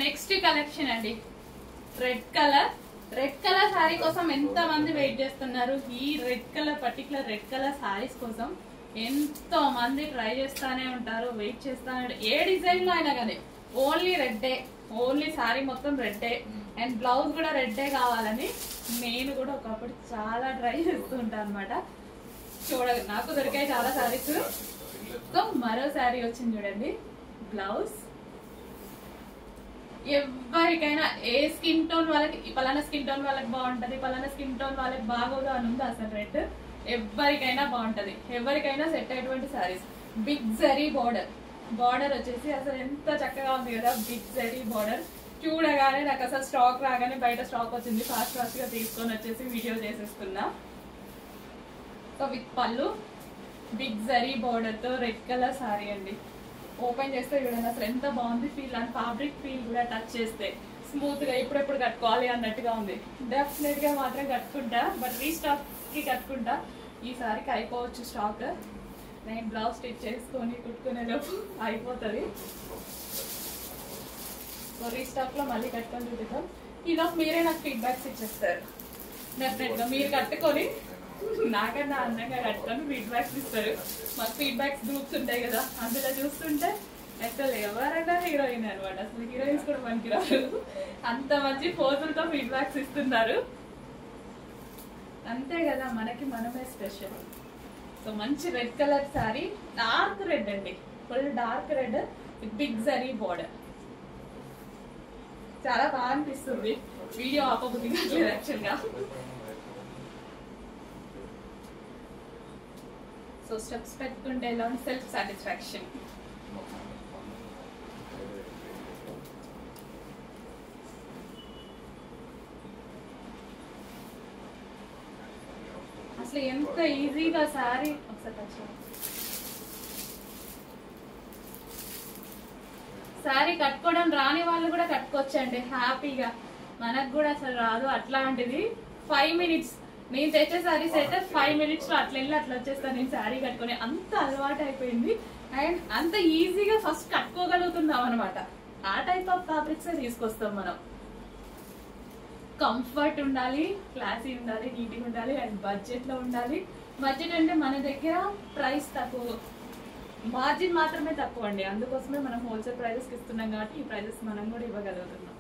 Next collection అండి, red colour sari కోసం ఎంత మంది వెయిట్ చేస్తున్నారు. ఈ red colour particular red colour saris కోసం ఎంతో మంది ట్రై చేస్తానే ఉంటారు, వెయిట్ చేస్తానే. ఏ డిజైన్ లో అయినా కానీ ఓన్లీ రెడ్డే, ఓన్లీ శారీ మొత్తం రెడ్డే అండ్ బ్లౌజ్ కూడా రెడ్డే కావాలని నేను కూడా ఒకప్పుడు చాలా ట్రై చేస్తూ ఉంటాను అనమాట. నాకు దొరికాయి చాలా శారీస్. సో మరో శారీ వచ్చింది చూడండి, బ్లౌజ్. ఎవరికైనా ఏ స్కిన్ టోన్ వాళ్ళకి, పలానా స్కిన్ టోన్ వాళ్ళకి బాగుంటది, పలానా స్కిన్ టోన్ వాళ్ళకి బాగోదు అని ఉంది అసలు రెడ్. ఎవరికైనా బాగుంటది, ఎవరికైనా సెట్ అయ్యేటువంటి శారీస్. బిగ్ జరీ బార్డర్ వచ్చేసి అసలు ఎంత చక్కగా ఉంది కదా, బిగ్ జరీ బార్డర్. చూడగానే నాకు అసలు స్టాక్ రాగానే బయట స్టాక్ వచ్చింది, ఫాస్ట్ గా తీసుకొని వచ్చేసి వీడియో చేసేస్తున్నా. సో విత్ పళ్ళు, బిగ్ జరీ బార్డర్ తో రెడ్ కలర్ శారీ అండి. ఓపెన్ చేస్తే చూడండి అసలు ఎంత బాగుంది ఫీల్, అండ్ ఫ్యాబ్రిక్ ఫీల్ కూడా టచ్ చేస్తే స్మూత్ గా ఇప్పుడెప్పుడు కట్టుకోవాలి అన్నట్టుగా ఉంది. డెఫినెట్ గా మాత్రం కట్టుకుంటా, బట్ రీస్టాక్ కి కట్టుకుంటా. ఈ సారికి అయిపోవచ్చు స్టాక్. నేను బ్లౌజ్ స్టిచ్ చేసుకొని కుట్టుకునేలోపు అయిపోతుంది. సో రీస్టాక్ లో మళ్ళీ కట్టుకొని చూపిద్దాం. ఈలోపు మీరే నాకు ఫీడ్బ్యాక్స్ ఇచ్చేస్తారు. డెఫినెట్ గా మీరు కట్టుకొని నాకన్నా అందంగా కట్టుకొని ఫీడ్బ్యాక్స్ ఇస్తారు. మాకు ఫీడ్బ్యాక్స్ గ్రూప్స్ ఉంటాయి కదా, అందులో చూస్తుంటే అసలు ఎవరైనా హీరోయిన్ అనమాట. అసలు హీరోయిన్స్ కూడా పనికిరారు, అంత మంచి పోజులతో ఫీడ్బ్యాక్స్ ఇస్తున్నారు. అంతే కదా, మనకి మనమే స్పెషల్. సో మంచి red colour sari, dark red అండి, full dark red with big zari border. చాలా బాగా అనిపిస్తుంది, వీడియో ఆపబుద్ధి కావట్లేదు యాక్చువల్ గా. సో స్టెప్స్ పెట్టుకుంటే ఎలా సెల్ఫ్ సాటిస్ఫాక్షన్. అసలు ఎంత ఈజీగా శారీ, శారీ కట్టుకోవడం రాని వాళ్ళు కూడా కట్టుకోవచ్చండి హ్యాపీగా. మనకు కూడా అసలు రాదు అట్లాంటిది. 5 minutes నేను తెచ్చే శారీస్ అయితే 5 minutes లో అట్లా వెళ్ళి అట్లా వచ్చేస్తాను నేను శారీ కట్టుకుని. అంత అలవాటు అయిపోయింది అండ్ అంత ఈజీగా ఫస్ట్ కట్టుకోగలుగుతున్నాం అనమాట. ఆ టైప్ ఆఫ్ ఫ్యాబ్రిక్స్ తీసుకొస్తాం మనం. కంఫర్ట్ ఉండాలి, క్లాసీ ఉండాలి, నీట్గా ఉండాలి అండ్ బడ్జెట్ లో ఉండాలి. బడ్జెట్ అంటే మన దగ్గర ప్రైస్ తక్కువ, మార్జిన్ మాత్రమే తక్కువ అండి. అందుకోసమే మనం హోల్సేల్ ప్రైజెస్కి ఇస్తున్నాం కాబట్టి ఈ ప్రైజెస్ మనం కూడా ఇవ్వగలుగుతున్నాం.